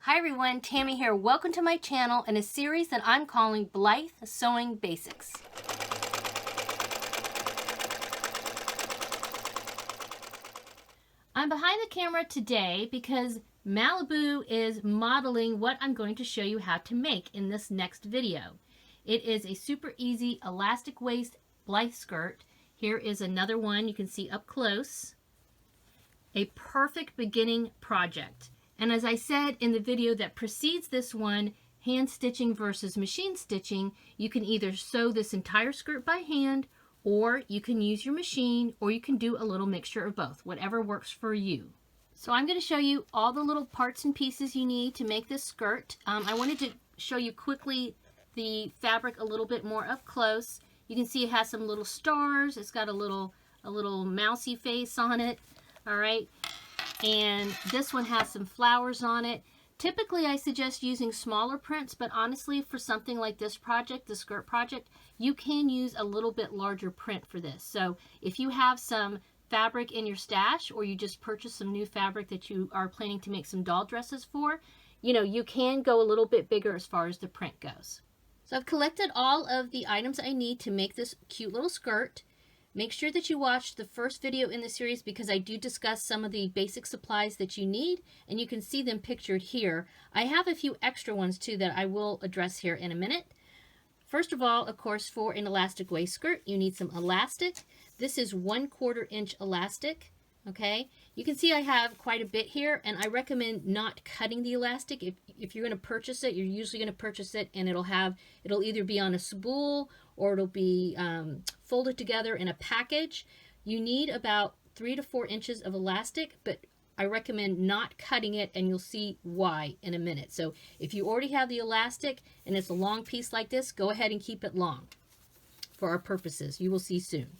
Hi everyone, Tammy here. Welcome to my channel and a series that I'm calling Blythe Sewing Basics. I'm behind the camera today because Malibu is modeling what I'm going to show you how to make in this next video. It is a super easy elastic waist Blythe skirt. Here is another one you can see up close. A perfect beginning project. And as I said in the video that precedes this one, hand stitching versus machine stitching, you can either sew this entire skirt by hand, or you can use your machine, or you can do a little mixture of both, whatever works for you. So I'm going to show you all the little parts and pieces you need to make this skirt. I wanted to show you quickly the fabric a little bit more up close. You can see it has some little stars. It's got a little mousy face on it. All right. And this one has some flowers on it. Typically, I suggest using smaller prints, but honestly, for something like this project, the skirt project, you can use a little bit larger print for this. So if you have some fabric in your stash, or you just purchased some new fabric that you are planning to make some doll dresses for, you can go a little bit bigger as far as the print goes. So I've collected all of the items I need to make this cute little skirt. Make sure that you watch the first video in the series because I do discuss some of the basic supplies that you need, and you can see them pictured here. I have a few extra ones too that I will address here in a minute. First of all, of course, for an elastic waist skirt, you need some elastic. This is 1/4 inch elastic. Okay, you can see I have quite a bit here, and I recommend not cutting the elastic. If you're going to purchase it, you're usually going to purchase it and it'll either be on a spool or it'll be folded together in a package. You need about 3 to 4 inches of elastic, but I recommend not cutting it, and you'll see why in a minute. So if you already have the elastic and it's a long piece like this, go ahead and keep it long for our purposes. You will see soon.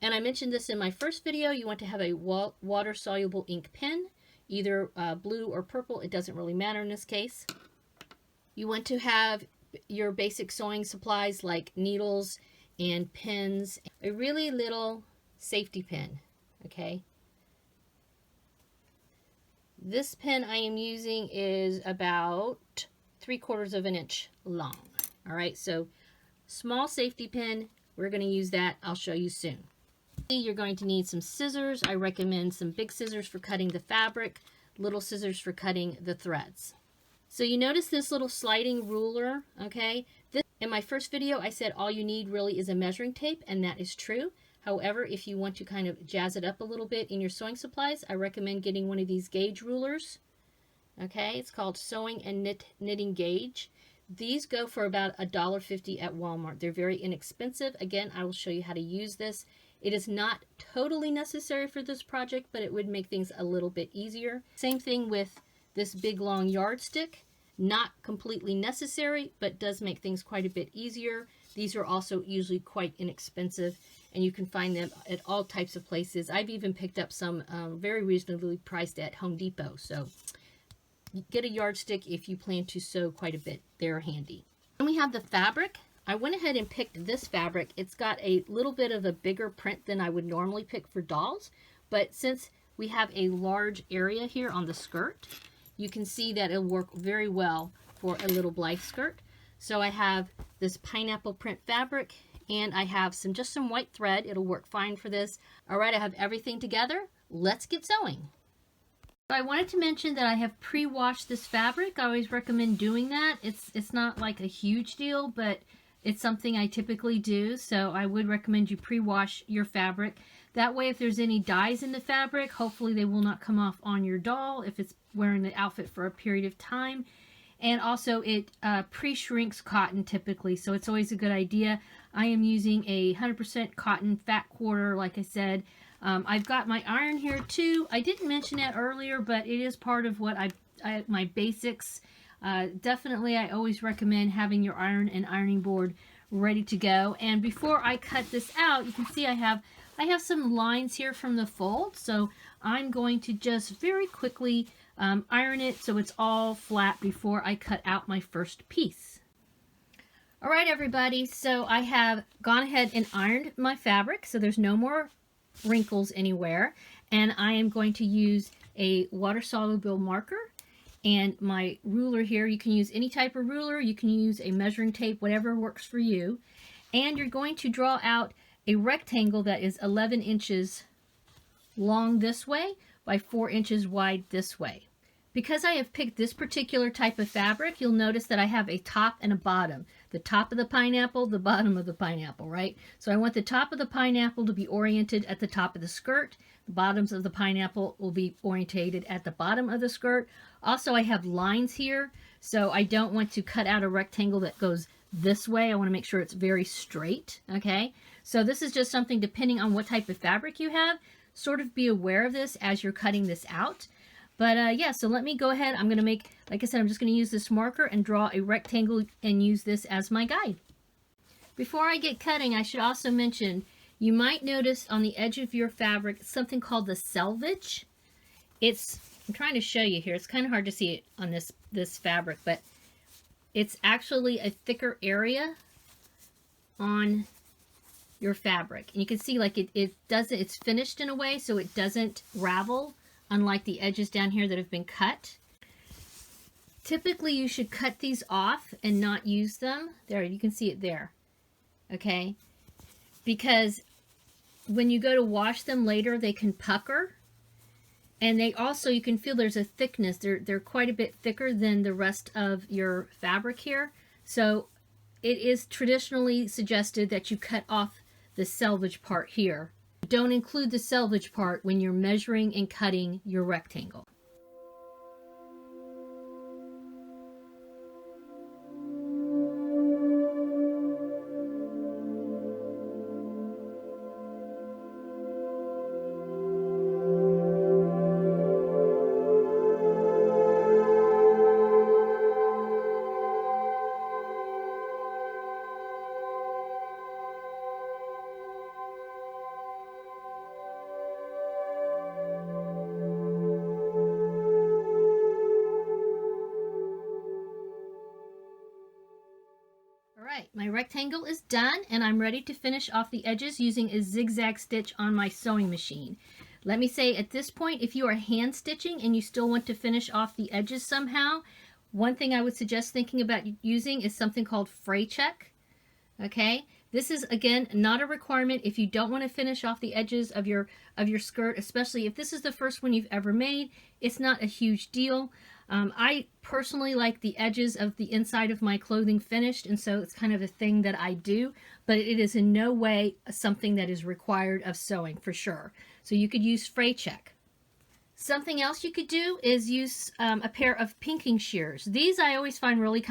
And I mentioned this in my first video, you want to have a water-soluble ink pen, either blue or purple, it doesn't really matter in this case. You want to have your basic sewing supplies like needles and pins, a really little safety pin, okay? This pin I am using is about 3/4 of an inch long, all right? So small safety pin, we're going to use that, I'll show you soon. You're going to need some scissors. I recommend some big scissors for cutting the fabric, little scissors for cutting the threads. So you notice this little sliding ruler, okay? In my first video, I said all you need really is a measuring tape, and that is true. However, if you want to kind of jazz it up a little bit in your sewing supplies, I recommend getting one of these gauge rulers. Okay, it's called Sewing and Knitting Gauge. These go for about $1.50 at Walmart. They're very inexpensive. Again, I will show you how to use this. It is not totally necessary for this project, but it would make things a little bit easier. Same thing with this big long yardstick. Not completely necessary, but does make things quite a bit easier. These are also usually quite inexpensive, and you can find them at all types of places. I've even picked up some very reasonably priced at Home Depot. So get a yardstick if you plan to sew quite a bit. They're handy. Then we have the fabric. I went ahead and picked this fabric. It's got a little bit of a bigger print than I would normally pick for dolls, but since we have a large area here on the skirt, you can see that it'll work very well for a little Blythe skirt. So I have this pineapple print fabric, and I have just some white thread. It'll work fine for this. All right, I have everything together. Let's get sewing. So I wanted to mention that I have pre-washed this fabric. I always recommend doing that. It's not like a huge deal, but it's something I typically do, so I would recommend you pre-wash your fabric. That way, if there's any dyes in the fabric, hopefully they will not come off on your doll if it's wearing the outfit for a period of time. And also, it pre-shrinks cotton typically, so it's always a good idea. I am using a 100% cotton fat quarter, like I said. I've got my iron here too. I didn't mention that earlier, but it is part of what my basics. Definitely, I always recommend having your iron and ironing board ready to go. And before I cut this out, you can see I have some lines here from the fold. So I'm going to just very quickly iron it so it's all flat before I cut out my first piece. All right, everybody. So I have gone ahead and ironed my fabric so there's no more wrinkles anywhere. And I am going to use a water-soluble marker and my ruler here. You can use any type of ruler. You can use a measuring tape, whatever works for you. And you're going to draw out a rectangle that is 11 inches long this way by 4 inches wide this way. Because I have picked this particular type of fabric, you'll notice that I have a top and a bottom. The top of the pineapple, the bottom of the pineapple, right? So I want the top of the pineapple to be oriented at the top of the skirt. The bottoms of the pineapple will be orientated at the bottom of the skirt. Also, I have lines here, so I don't want to cut out a rectangle that goes this way. I want to make sure it's very straight, okay? So this is just something, depending on what type of fabric you have, sort of be aware of this as you're cutting this out. But yeah, so let me go ahead. I'm going to make, like I said, I'm just going to use this marker and draw a rectangle and use this as my guide. Before I get cutting, I should also mention, you might notice on the edge of your fabric something called the selvage. I'm trying to show you here. It's kind of hard to see it on this fabric, but it's actually a thicker area on your fabric. And you can see like it's finished in a way so it doesn't ravel, unlike the edges down here that have been cut. Typically you should cut these off and not use them. There, you can see it there. Okay? Because when you go to wash them later, they can pucker. And they also, you can feel there's a thickness. They're quite a bit thicker than the rest of your fabric here. So it is traditionally suggested that you cut off the selvage part here. Don't include the selvage part when you're measuring and cutting your rectangle. Alright, my rectangle is done and I'm ready to finish off the edges using a zigzag stitch on my sewing machine. Let me say at this point, if you are hand stitching and you still want to finish off the edges somehow, one thing I would suggest thinking about using is something called fray check. Okay, this is again not a requirement if you don't want to finish off the edges of your skirt, especially if this is the first one you've ever made. It's not a huge deal. I personally like the edges of the inside of my clothing finished, and so it's kind of a thing that I do, but it is in no way something that is required of sewing for sure. So you could use fray check. Something else you could do is use a pair of pinking shears. These I always find really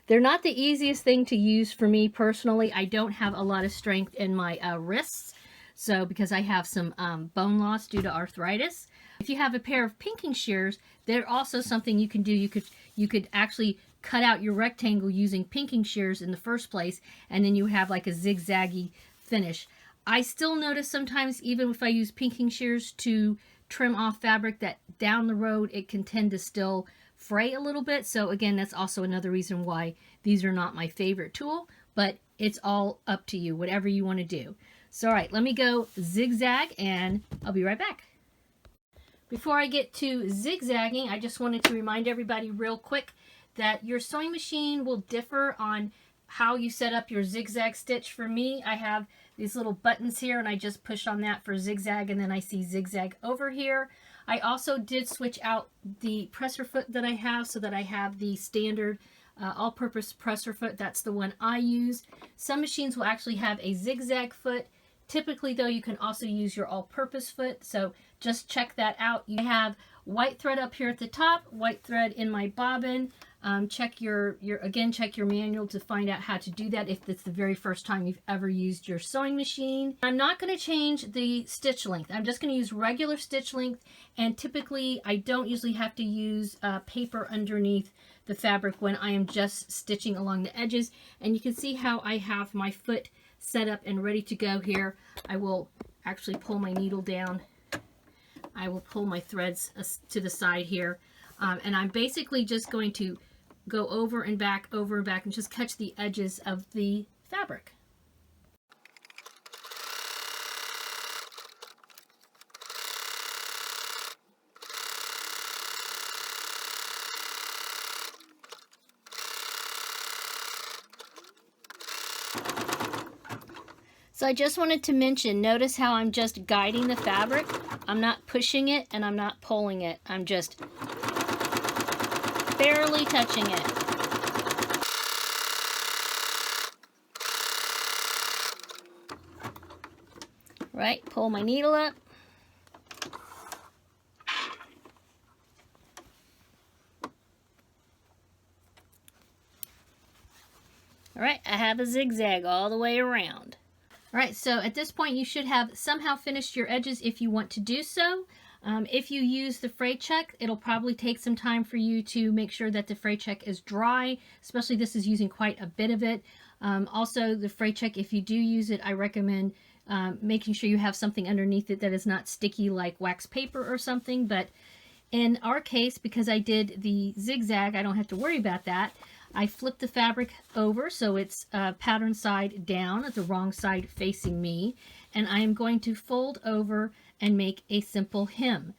they're not the easiest thing to use for me personally. I don't have a lot of strength in my wrists, so because I have some bone loss due to arthritis. If you have a pair of pinking shears, they're also something you can do. You could actually cut out your rectangle using pinking shears in the first place, and then you have like a zigzaggy finish. I still notice sometimes, even if I use pinking shears to trim off fabric, that down the road it can tend to still fray a little bit. So again, that's also another reason why these are not my favorite tool, but it's all up to you, whatever you want to do. So all right, let me go zigzag and I'll be right back. Before I get to zigzagging, I just wanted to remind everybody real quick that your sewing machine will differ on how you set up your zigzag stitch. For me, I have these little buttons here and I just push on that for zigzag, and then I see zigzag over here. I also did switch out the presser foot that I have so that I have the standard all-purpose presser foot. That's the one I use. Some machines will actually have a zigzag foot. Typically though, you can also use your all-purpose foot, so just check that out. You have white thread up here at the top, white thread in my bobbin. Check your manual to find out how to do that if it's the very first time you've ever used your sewing machine. I'm not going to change the stitch length. I'm just going to use regular stitch length, and typically I don't usually have to use paper underneath the fabric when I am just stitching along the edges. And you can see how I have my foot set up and ready to go here. I will actually pull my needle down. I will pull my threads to the side here. And I'm basically just going to go over and back, and just catch the edges of the fabric. So I just wanted to mention, notice how I'm just guiding the fabric. I'm not pushing it and I'm not pulling it. I'm just barely touching it. Right, pull my needle up. All right, I have a zigzag all the way around. All right, so at this point you should have somehow finished your edges if you want to do so. If you use the fray check, it'll probably take some time for you to make sure that the fray check is dry, especially this is using quite a bit of it. Also, the fray check, if you do use it, I recommend making sure you have something underneath it that is not sticky like wax paper or something. But in our case, because I did the zigzag, I don't have to worry about that. I flipped the fabric over so it's pattern side down, the wrong side facing me, and I am going to fold over and make a simple hem.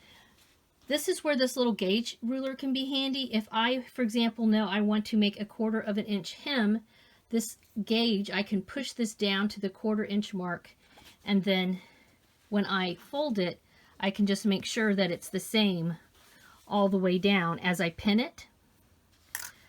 This is where this little gauge ruler can be handy. If I, for example, know I want to make a 1/4 inch hem, this gauge, I can push this down to the 1/4 inch mark, and then when I fold it, I can just make sure that it's the same all the way down as I pin it.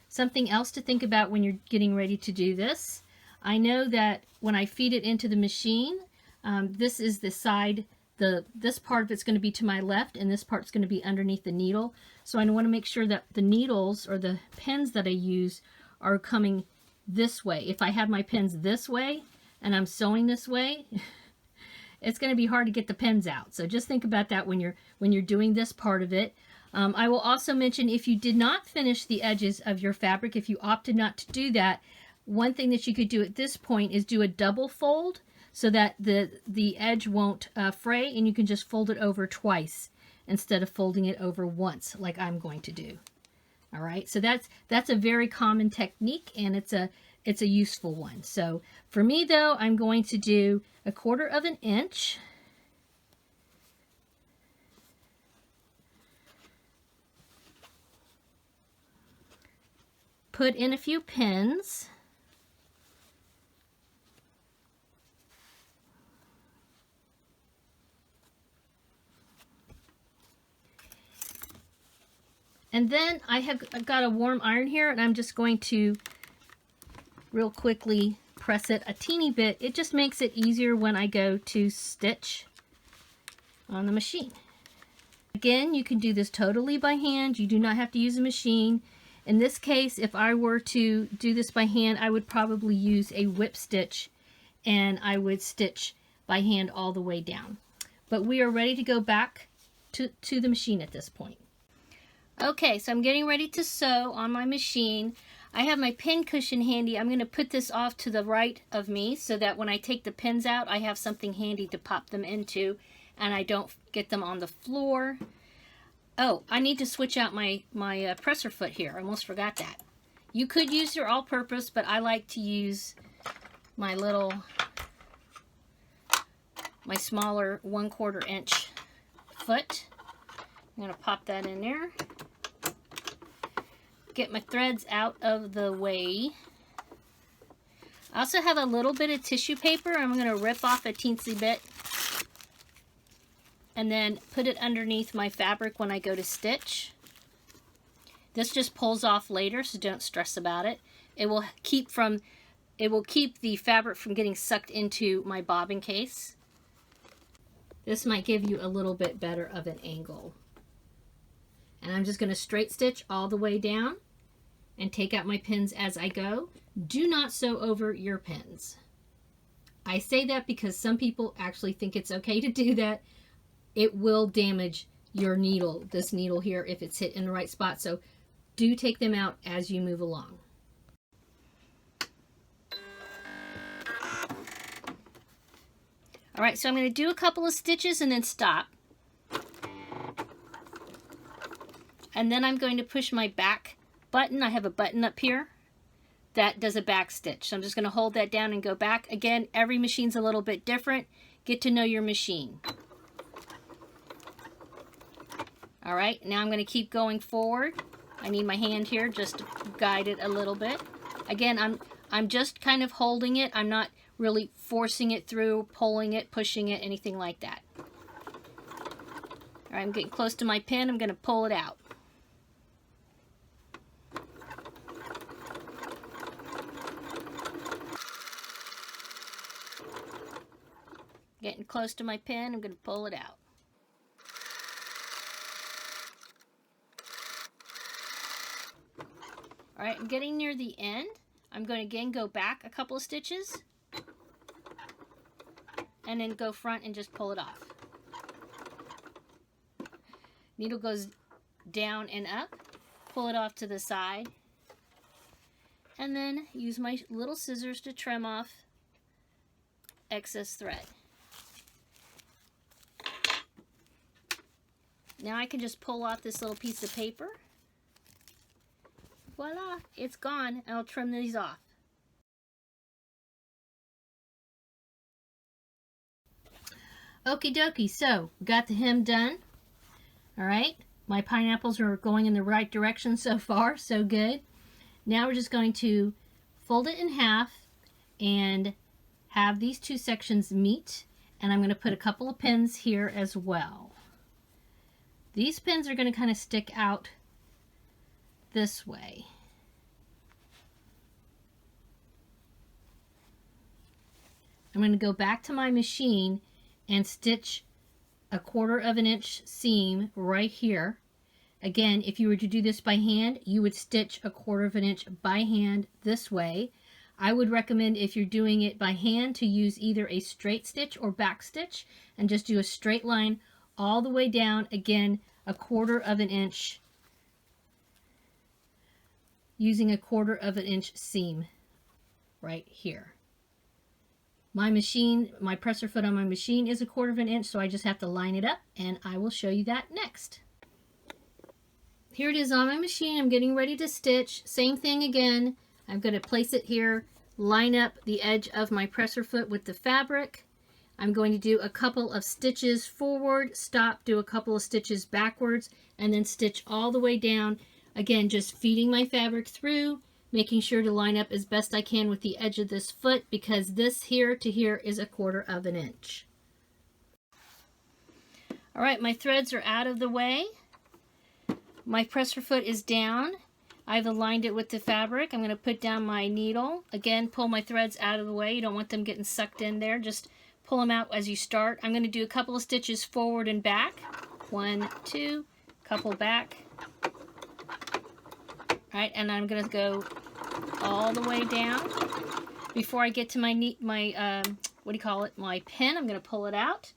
Something else to think about when you're getting ready to do this. I know that when I feed it into the machine, this is the side, this part of it's going to be to my left and this part's going to be underneath the needle. So I want to make sure that the needles or the pins that I use are coming this way. If I have my pins this way and I'm sewing this way, it's going to be hard to get the pins out. So just think about that when you're doing this part of it. I will also mention, if you did not finish the edges of your fabric, if you opted not to do that, one thing that you could do at this point is do a double fold so that the edge won't fray, and you can just fold it over twice instead of folding it over once like I'm going to do. All right, so that's a very common technique, and it's a useful one. So for me though, I'm going to do a 1/4 inch. Put in a few pins. And then I've got a warm iron here, and I'm just going to real quickly press it a teeny bit. It just makes it easier when I go to stitch on the machine. Again, you can do this totally by hand. You do not have to use a machine. In this case, if I were to do this by hand, I would probably use a whip stitch, and I would stitch by hand all the way down. But we are ready to go back to the machine at this point. Okay, so I'm getting ready to sew on my machine. I have my pin cushion handy. I'm going to put this off to the right of me so that when I take the pins out, I have something handy to pop them into and I don't get them on the floor. Oh, I need to switch out my presser foot here. I almost forgot that. You could use your all-purpose, but I like to use my smaller 1/4 inch foot. I'm going to pop that in there. Get my threads out of the way. I also have a little bit of tissue paper. I'm going to rip off a teensy bit and then put it underneath my fabric when I go to stitch. This just pulls off later, so don't stress about it. It will keep the fabric from getting sucked into my bobbin case. This might give you a little bit better of an angle. And I'm just going to straight stitch all the way down and take out my pins as I go. Do not sew over your pins. I say that because some people actually think it's okay to do that. It will damage your needle, this needle here, if it's hit in the right spot. So do take them out as you move along. All right, so I'm going to do a couple of stitches and then stop. And then I'm going to push my back button. I have a button up here that does a back stitch. So I'm just going to hold that down and go back. Again, every machine's a little bit different. Get to know your machine. All right, now I'm going to keep going forward. I need my hand here just to guide it a little bit. Again, I'm just kind of holding it. I'm not really forcing it through, pulling it, pushing it, anything like that. All right, I'm getting close to my pin. I'm going to pull it out. Getting close to my pin, I'm going to pull it out. All right, I'm getting near the end. I'm going to again go back a couple of stitches and then go front and just pull it off. Needle goes down and up, pull it off to the side, and then use my little scissors to trim off excess thread. Now I can just pull off this little piece of paper. Voila, it's gone. I'll trim these off. Okie dokie, so we got the hem done. All right, my pineapples are going in the right direction so far, so good. Now we're just going to fold it in half and have these two sections meet, and I'm going to put a couple of pins here as well. These pins are going to kind of stick out this way. I'm going to go back to my machine and stitch a 1/4 of an inch seam right here. Again, if you were to do this by hand, you would stitch a 1/4 of an inch by hand this way. I would recommend, if you're doing it by hand, to use either a straight stitch or back stitch and just do a straight line all the way down, again, a 1/4 of an inch, using a 1/4 of an inch seam right here. My machine, my presser foot on my machine is a 1/4 of an inch, so I just have to line it up, and I will show you that next. Here it is on my machine. I'm getting ready to stitch. Same thing again. I'm going to place it here, line up the edge of my presser foot with the fabric. I'm going to do a couple of stitches forward, stop, do a couple of stitches backwards, and then stitch all the way down. Again, just feeding my fabric through, making sure to line up as best I can with the edge of this foot, because this here to here is a 1/4 of an inch. All right, my threads are out of the way. My presser foot is down. I've aligned it with the fabric. I'm going to put down my needle. Again, pull my threads out of the way. You don't want them getting sucked in there. Just pull them out as you start. I'm going to do a couple of stitches forward and back. 1, 2, couple back. All right, and I'm going to go all the way down. Before I get to my what do you call it? My pin, I'm going to pull it out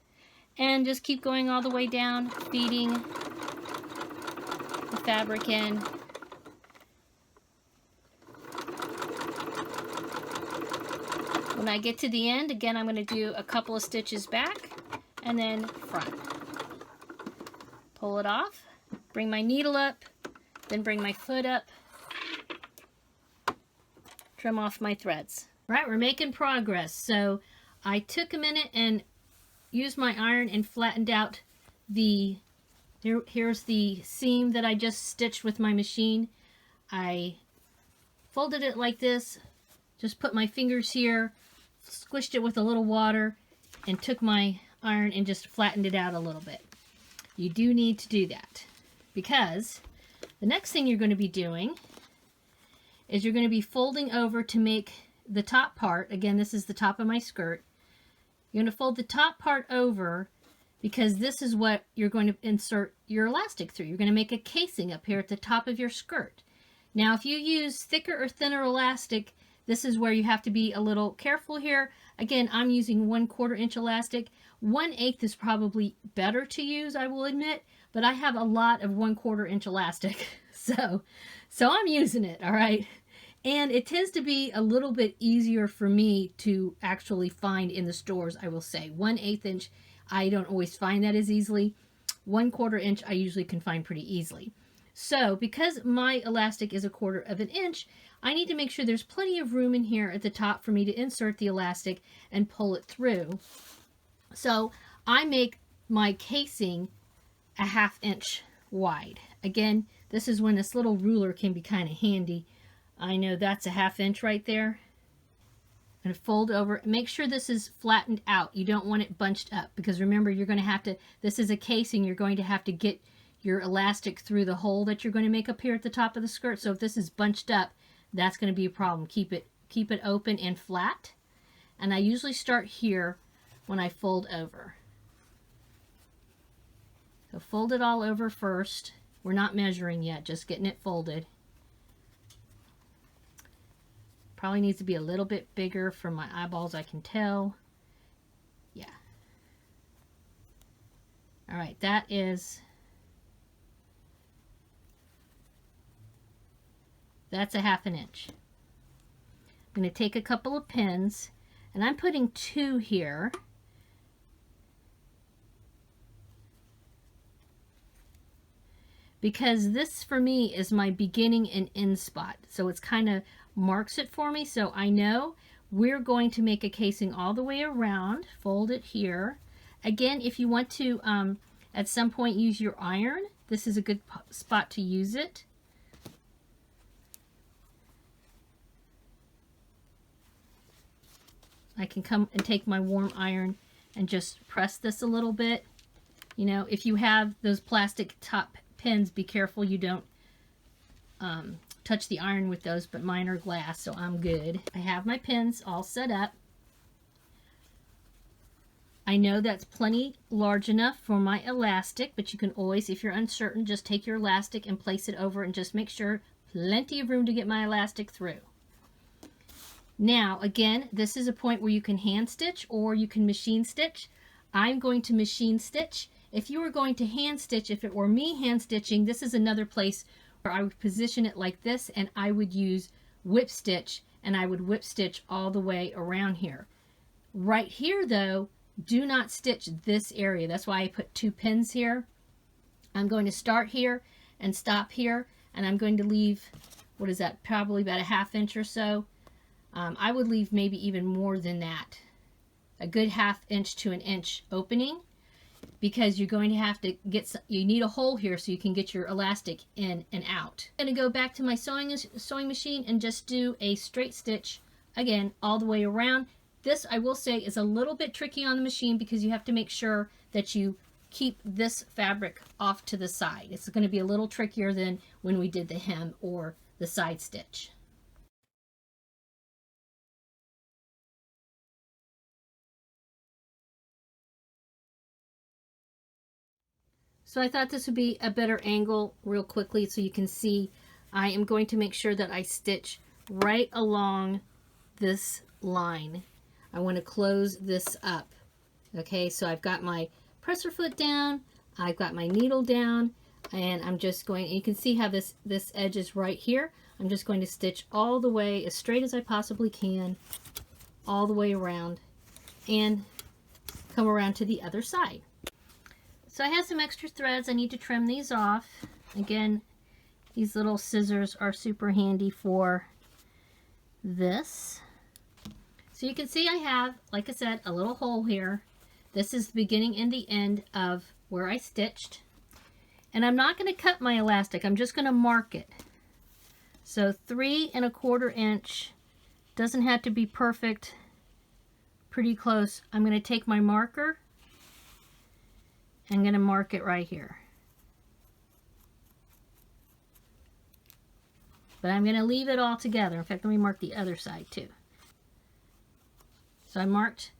and just keep going all the way down, feeding the fabric in. When I get to the end, again, I'm going to do a couple of stitches back and then front. Pull it off, bring my needle up, then bring my foot up, trim off my threads. Right, we're making progress. So I took a minute and used my iron and flattened out the, here's the seam that I just stitched with my machine. I folded it like this, just put my fingers here, squished it with a little water, and took my iron and just flattened it out a little bit. You do need to do that, because the next thing you're going to be doing is you're going to be folding over to make the top part. Again, this is the top of my skirt. You're going to fold the top part over because this is what you're going to insert your elastic through. You're going to make a casing up here at the top of your skirt. Now, if you use thicker or thinner elastic, this is where you have to be a little careful here. Again, I'm using 1/4 inch elastic. 1/8 is probably better to use, I will admit, but I have a lot of 1/4 inch elastic. So I'm using it, all right? And it tends to be a little bit easier for me to actually find in the stores, I will say. 1/8 inch, I don't always find that as easily. 1/4 inch, I usually can find pretty easily. So because my elastic is a 1/4 of an inch, I need to make sure there's plenty of room in here at the top for me to insert the elastic and pull it through. So I make my casing a 1/2 inch wide. Again, this is when this little ruler can be kind of handy. I know that's a 1/2 inch right there. I'm going to fold over. Make sure this is flattened out. You don't want it bunched up, because remember, you're going to have to, this is a casing, you're going to have to get your elastic through the hole that you're going to make up here at the top of the skirt. So if this is bunched up, that's going to be a problem. Keep it open and flat. And I usually start here when I fold over. So fold it all over first. We're not measuring yet, just getting it folded. Probably needs to be a little bit bigger from my eyeballs, I can tell. Yeah. All right, that's a 1/2 inch. I'm going to take a couple of pins, and I'm putting 2 here. Because this for me is my beginning and end spot. So it's kind of marks it for me, so I know we're going to make a casing all the way around. Fold it here. Again, if you want to at some point use your iron, this is a good spot to use it. I can come and take my warm iron and just press this a little bit. You know, if you have those plastic top pins, be careful you don't touch the iron with those, but mine are glass, so I'm good. I have my pins all set up. I know that's plenty large enough for my elastic, but you can always, if you're uncertain, just take your elastic and place it over and just make sure plenty of room to get my elastic through. Now, again, this is a point where you can hand stitch or you can machine stitch. I'm going to machine stitch. If you were going to hand stitch, if it were me hand stitching, this is another place where I would position it like this, and I would use whip stitch, and I would whip stitch all the way around here. Right here though, do not stitch this area. That's why I put 2 pins here. I'm going to start here and stop here, and I'm going to leave, what is that, probably about a 1/2 inch or so. I would leave maybe even more than that, a good 1/2 inch to 1 inch opening, because you're going to have to get, you need a hole here so you can get your elastic in and out. I'm going to go back to my sewing machine and just do a straight stitch again all the way around. This, I will say, is a little bit tricky on the machine because you have to make sure that you keep this fabric off to the side. It's going to be a little trickier than when we did the hem or the side stitch. So I thought this would be a better angle real quickly so you can see. I am going to make sure that I stitch right along this line. I want to close this up. Okay, so I've got my presser foot down, I've got my needle down, and I'm just going, you can see how this edge is right here. I'm just going to stitch all the way as straight as I possibly can, all the way around, and come around to the other side. So I have some extra threads. I need to trim these off. Again, these little scissors are super handy for this. So you can see I have, like I said, a little hole here. This is the beginning and the end of where I stitched. And I'm not going to cut my elastic. I'm just going to mark it. So 3 1/4 inch. Doesn't have to be perfect. Pretty close. I'm going to take my marker. I'm going to mark it right here. But I'm going to leave it all together. In fact, let me mark the other side too. So I marked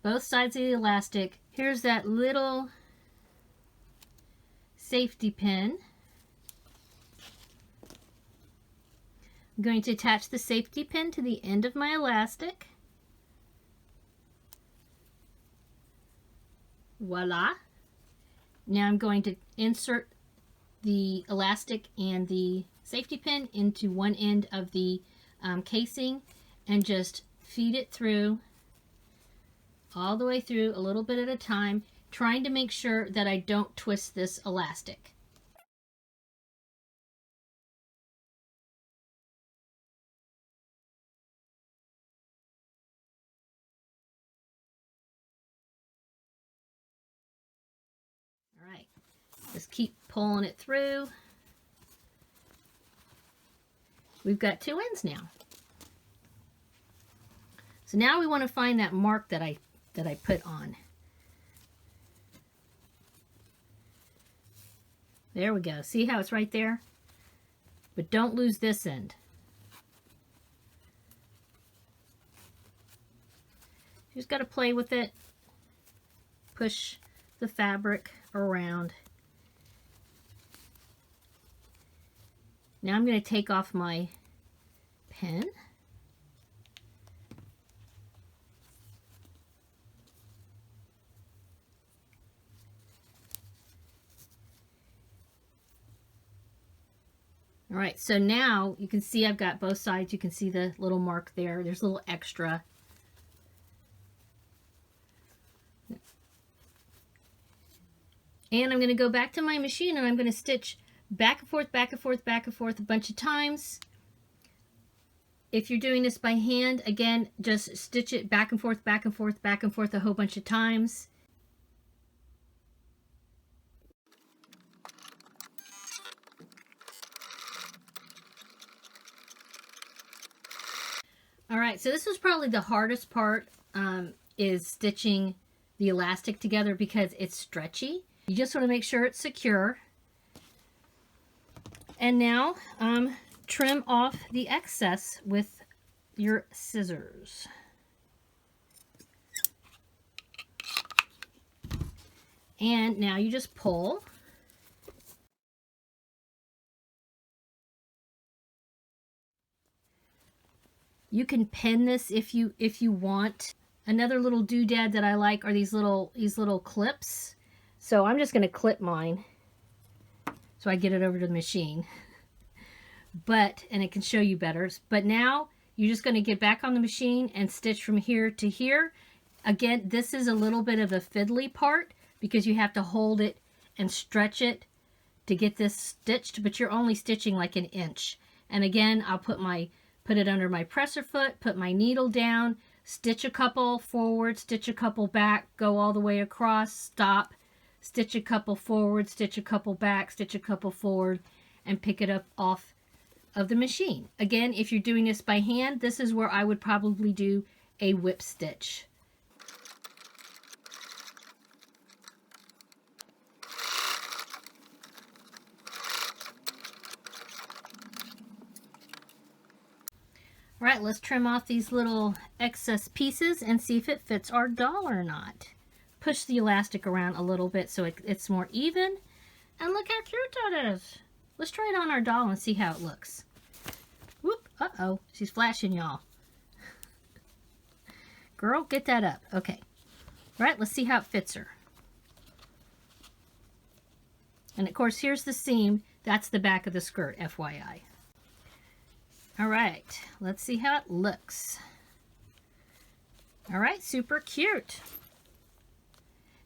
both sides of the elastic. Here's that little safety pin. I'm going to attach the safety pin to the end of my elastic. Voila. Now I'm going to insert the elastic and the safety pin into one end of the casing and just feed it through, all the way through, a little bit at a time, trying to make sure that I don't twist this elastic. All right, just keep pulling it through. We've got 2 ends now. So now we want to find that mark that I put on. There we go. See how it's right there? But don't lose this end. You just got to play with it. Push the fabric around. Now I'm going to take off my pen. All right, so now you can see I've got both sides. You can see the little mark there. There's a little extra. And I'm going to go back to my machine and I'm going to stitch back and forth, back and forth, back and forth a bunch of times. If you're doing this by hand, again, just stitch it back and forth, back and forth, back and forth a whole bunch of times. All right, so this was probably the hardest part, is stitching the elastic together because it's stretchy. You just want to make sure it's secure. And now trim off the excess with your scissors. And now you just pull. You can pin this if you want. Another little doodad that I like are these little clips. So I'm just going to clip mine so I get it over to the machine. And it can show you better. But now you're just going to get back on the machine and stitch from here to here. Again, this is a little bit of the fiddly part because you have to hold it and stretch it to get this stitched, but you're only stitching like an inch. And again, I'll put it under my presser foot, put my needle down, stitch a couple forward, stitch a couple back, go all the way across, stop, stitch a couple forward, stitch a couple back, stitch a couple forward, and pick it up off of the machine. Again, if you're doing this by hand, this is where I would probably do a whip stitch. All right, let's trim off these little excess pieces and see if it fits our doll or not. Push the elastic around a little bit so it's more even. And look how cute that is. Let's try it on our doll and see how it looks. Whoop, uh-oh, she's flashing y'all. Girl, get that up. Okay. All right, let's see how it fits her. And of course, here's the seam. That's the back of the skirt, FYI. All right, let's see how it looks. All right, super cute.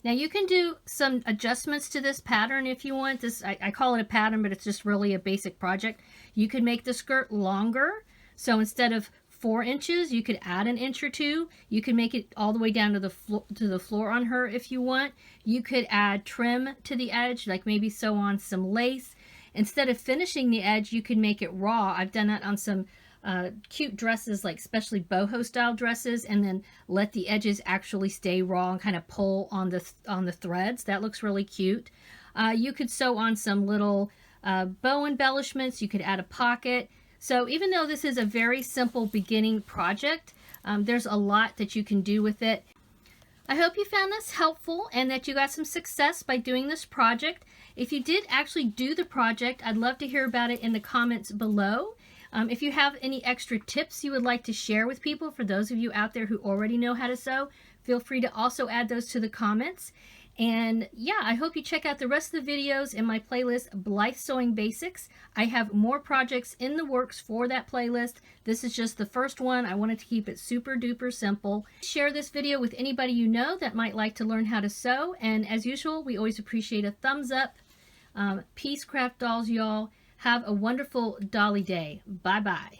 Now you can do some adjustments to this pattern if you want. I call it a pattern, but it's just really a basic project. You could make the skirt longer. So instead of 4 inches, you could add an inch or 2. You could make it all the way down to the floor on her if you want. You could add trim to the edge, like maybe sew on some lace. Instead of finishing the edge, you can make it raw. I've done that on some cute dresses, like especially boho style dresses, and then let the edges actually stay raw and kind of pull on the threads. That looks really cute. You could sew on some little bow embellishments. You could add a pocket. So even though this is a very simple beginning project, there's a lot that you can do with it. I hope you found this helpful and that you got some success by doing this project. If you did actually do the project, I'd love to hear about it in the comments below. If you have any extra tips you would like to share with people, for those of you out there who already know how to sew, feel free to also add those to the comments. And yeah, I hope you check out the rest of the videos in my playlist, Blythe Sewing Basics. I have more projects in the works for that playlist. This is just the first one. I wanted to keep it super duper simple. Share this video with anybody you know that might like to learn how to sew. And as usual, we always appreciate a thumbs up. Peace, craft dolls, y'all. Have a wonderful dolly day. Bye-bye.